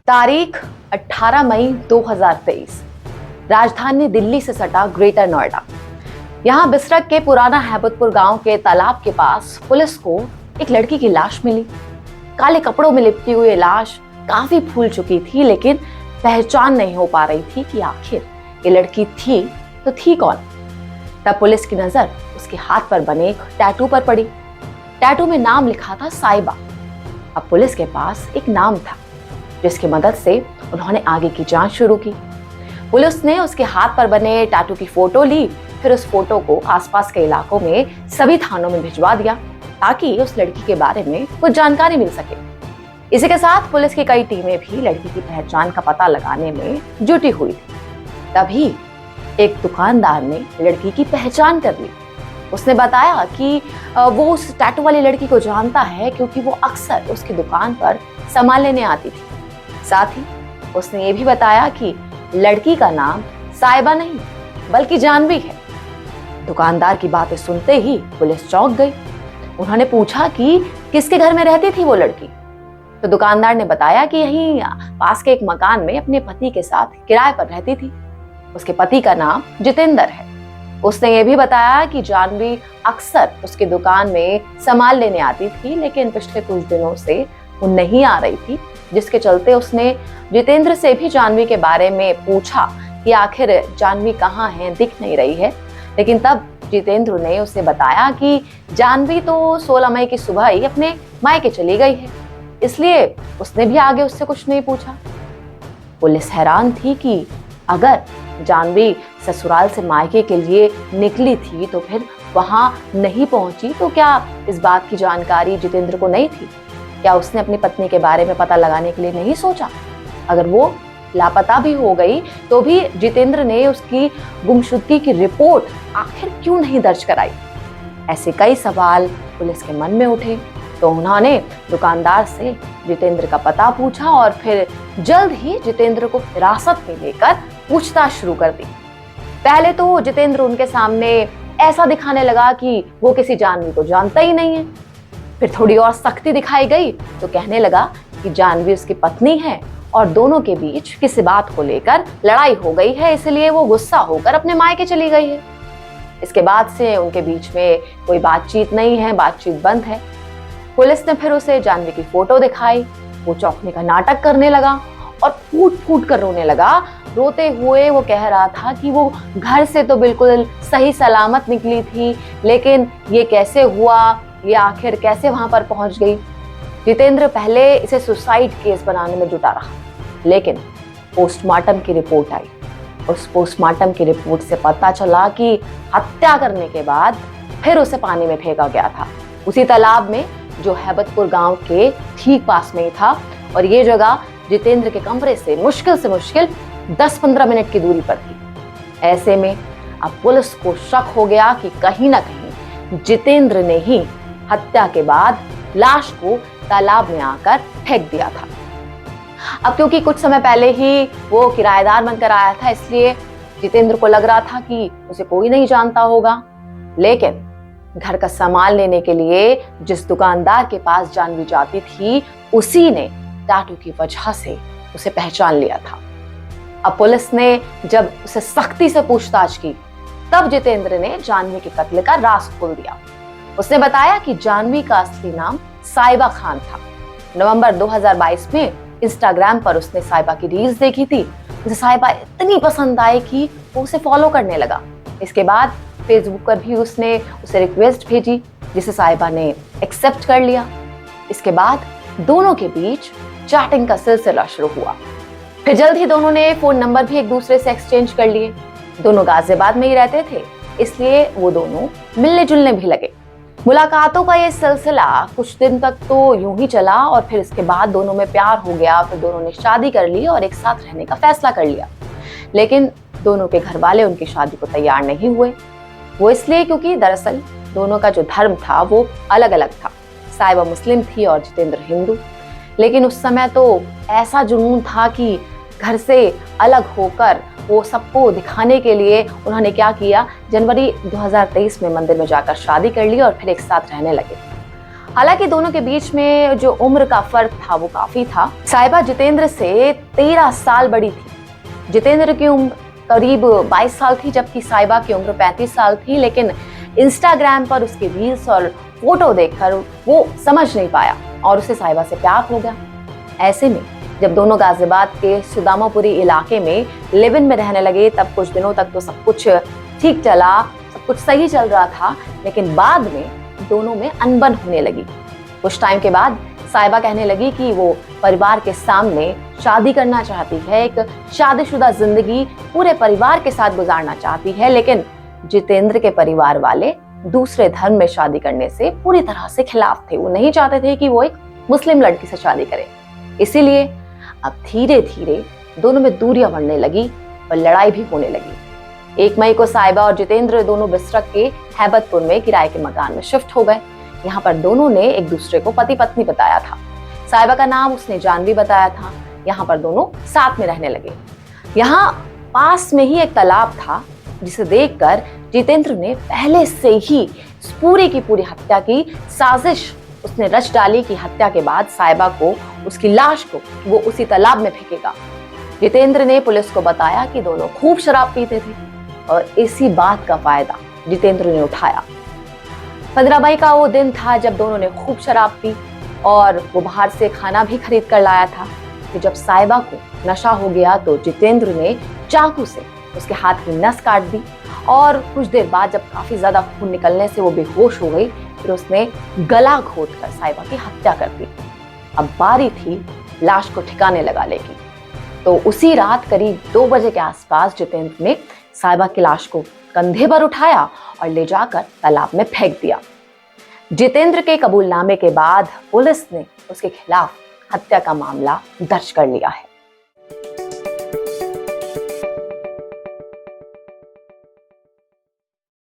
तारीख 18 मई 2023। राजधानी दिल्ली से सटा ग्रेटर नोएडा। यहाँ बिसरक के पुराना हैबतपुर गांव के तालाब के पास पुलिस को एक लड़की की लाश मिली। काले कपड़ों में लिपटी हुई लाश काफी फूल चुकी थी, लेकिन पहचान नहीं हो पा रही थी कि आखिर ये लड़की थी तो थी कौन। तब पुलिस की नजर उसके हाथ पर बने एक टैटू पर पड़ी। टैटू में नाम लिखा था साइबा। अब पुलिस के पास एक नाम था जिसकी मदद से उन्होंने आगे की जांच शुरू की। पुलिस ने उसके हाथ पर बने टैटू की फोटो ली, फिर उस फोटो को आसपास के इलाकों में सभी थानों में भिजवा दिया ताकि उस लड़की के बारे में कुछ जानकारी मिल सके। इसी के साथ पुलिस की कई टीमें भी लड़की की पहचान का पता लगाने में जुटी हुई थी। तभी एक दुकानदार ने लड़की की पहचान कर ली। उसने बताया कि वो उस टैटू वाली लड़की को जानता है क्योंकि वो अक्सर उसकी दुकान पर सामान लेने आती थी। साथ ही उसने ये भी बताया कि लड़की का नाम साइबा नहीं बल्कि जानवी है। दुकानदार की बातें सुनते ही पुलिस चौंक गई। उन्होंने पूछा कि किसके घर में रहती थी वो लड़की। तो दुकानदार ने बताया कि यहीं पास के एक मकान में अपने पति के साथ किराए पर रहती थी। उसके पति का नाम जितेंद्र है। उसने ये भी बताया कि जानवी अक्सर उसकी दुकान में सामान लेने आती थी, लेकिन पिछले कुछ दिनों से वो नहीं आ रही थी, जिसके चलते उसने जितेंद्र से भी जानवी के बारे में पूछा कि आखिर जानवी कहाँ है, दिख नहीं रही है। लेकिन तब जितेंद्र ने उसे बताया कि जानवी तो 16 मई की सुबह ही अपने मायके चली गई है, इसलिए उसने भी आगे उससे कुछ नहीं पूछा। पुलिस हैरान थी कि अगर जानवी ससुराल से मायके के लिए निकली थी तो फिर वहां नहीं पहुंची तो क्या इस बात की जानकारी जितेंद्र को नहीं थी? क्या उसने अपनी पत्नी के बारे में पता लगाने के लिए नहीं सोचा? अगर वो लापता भी हो गई तो भी जितेंद्र ने उसकी गुमशुदगी की रिपोर्ट आखिर क्यों नहीं दर्ज कराई? ऐसे कई सवाल पुलिस के मन में उठे तो उन्होंने दुकानदार से जितेंद्र का पता पूछा और फिर जल्द ही जितेंद्र को हिरासत में लेकर पूछताछ शुरू कर दी। पहले तो जितेंद्र उनके सामने ऐसा दिखाने लगा कि वो किसी जानवी को जानता ही नहीं है। फिर थोड़ी और सख्ती दिखाई गई तो कहने लगा कि जानवी उसकी पत्नी है और दोनों के बीच किसी बात को लेकर लड़ाई हो गई है, इसलिए वो गुस्सा होकर अपने मायके चली गई है। इसके बाद से उनके बीच में कोई बातचीत नहीं है, बातचीत बंद है। पुलिस ने फिर उसे जानवी की फोटो दिखाई। वो चौंकने का नाटक करने लगा और फूट फूट कर रोने लगा। रोते हुए वो कह रहा था कि वो घर से तो बिल्कुल सही सलामत निकली थी, लेकिन ये कैसे हुआ, ये आखिर कैसे वहां पर पहुंच गई। जितेंद्र पहले इसे सुसाइड केस बनाने में जुटा रहा, लेकिन पोस्टमार्टम की रिपोर्ट आई। उस पोस्टमार्टम की रिपोर्ट से पता चला कि हत्या करने के बाद फिर उसे पानी में फेंका गया था, उसी तालाब में जो हैबतपुर गांव के ठीक पास में ही था। और ये जगह जितेंद्र के कमरे से मुश्किल 10-15 मिनट की दूरी पर थी। ऐसे में अब पुलिस को शक हो गया कि कहीं ना कहीं जितेंद्र ने ही हत्या के बाद लाश को तालाब में आकर फेंक दिया था। अब क्योंकि कुछ समय पहले ही वो किराएदार बनकर आया था, इसलिए जितेंद्र को लग रहा था कि उसे कोई नहीं जानता होगा। लेकिन घर का सामान लेने के लिए जिस दुकानदार के पास जानवी जाती थी, उसी ने टैटू की वजह से उसे पहचान लिया था। अब पुलिस ने जब उसे सख्ती से पूछताछ की, तब जितेंद्र ने जानवी के कत्ल का राज खोल दिया। उसने बताया कि जानवी का असली नाम साइबा खान था। नवंबर 2022 में इंस्टाग्राम पर उसने साइबा की रील्स देखी थी। उसे साइबा इतनी पसंद आई कि वो उसे फॉलो करने लगा। इसके बाद फेसबुक पर भी उसने उसे रिक्वेस्ट भेजी, जिसे साइबा ने एक्सेप्ट कर लिया। इसके बाद दोनों के बीच चैटिंग का सिलसिला शुरू हुआ। फिर जल्द ही दोनों ने फोन नंबर भी एक दूसरे से एक्सचेंज कर लिए। दोनों गाजियाबाद में ही रहते थे, इसलिए वो दोनों मिलने जुलने भी लगे। मुलाकातों का ये सिलसिला कुछ दिन तक तो यूं ही चला और फिर इसके बाद दोनों में प्यार हो गया। फिर दोनों ने शादी कर ली और एक साथ रहने का फैसला कर लिया। लेकिन दोनों के घर वाले उनकी शादी को तैयार नहीं हुए। वो इसलिए क्योंकि दरअसल दोनों का जो धर्म था वो अलग अलग था। साइबा मुस्लिम थी और जितेंद्र हिंदू। लेकिन उस समय तो ऐसा जुनून था कि घर से अलग होकर वो सबको दिखाने के लिए उन्होंने क्या किया, जनवरी 2023 में मंदिर में जाकर शादी कर ली और फिर एक साथ रहने लगे। हालांकि दोनों के बीच में जो उम्र का फर्क था वो काफी था। साहिबा जितेंद्र से 13 साल बड़ी थी। जितेंद्र की उम्र करीब 22 साल थी, जबकि साहिबा की उम्र 35 साल थी। लेकिन इंस्टाग्राम पर उसके रील्स और फोटो देखकर वो समझ नहीं पाया और उसे साहिबा से प्यार हो गया। ऐसे में जब दोनों गाजियाबाद के सुदामापुरी इलाके में लिव इन में रहने लगे, तब कुछ दिनों तक तो सब कुछ ठीक चला, सब कुछ सही चल रहा था। लेकिन बाद में दोनों में अनबन होने लगी। कुछ टाइम के बाद साहिबा कहने लगी कि वो परिवार के सामने शादी करना चाहती है, एक शादीशुदा जिंदगी पूरे परिवार के साथ गुजारना चाहती है। लेकिन जितेंद्र के परिवार वाले दूसरे धर्म में शादी करने से पूरी तरह से खिलाफ थे। वो नहीं चाहते थे कि वो एक मुस्लिम लड़की से शादी करे। इसीलिए अब धीरे धीरे दोनों में दूरियां बढ़ने लगी और लड़ाई भी होने लगी। 1 मई को साहिबा और जितेंद्र दोनों बिसरक के हैबतपुर में किराए के मकान में शिफ्ट हो गए। यहाँ पर दोनों ने एक दूसरे को पति पत्नी बताया था। साहिबा का नाम उसने जानवी बताया था। यहाँ पर दोनों साथ में रहने लगे। यहाँ पास में ही एक तालाब था, जिसे देखकर जितेंद्र ने पहले से ही पूरी की पूरी हत्या की साजिश उसने रच डाली कि हत्या के बाद साहिबा को, उसकी लाश को वो उसी तालाब में फेंकेगा। जितेंद्र ने पुलिस को बताया कि दोनों खूब शराब पीते थे और इसी बात का फायदा जितेंद्र ने उठाया। 15 मई का वो दिन था जब दोनों ने खूब शराब पी और वो बाहर से खाना भी खरीद कर लाया था। कि जब साहिबा को नशा हो गया तो जितेंद्र ने चाकू से उसके हाथ की नस काट दी और कुछ देर बाद जब काफी ज्यादा खून निकलने से वो बेहोश हो गई, फिर उसने गला घोंटकर साहिबा की हत्या कर दी। अब बारी थी लाश को ठिकाने लगाने की। तो उसी रात करीब 2 बजे के आसपास जितेंद्र ने साहिबा की लाश को कंधे पर उठाया और ले जाकर तालाब में फेंक दिया। जितेंद्र के कबूलनामे के बाद पुलिस ने उसके खिलाफ हत्या का मामला दर्ज कर लिया है।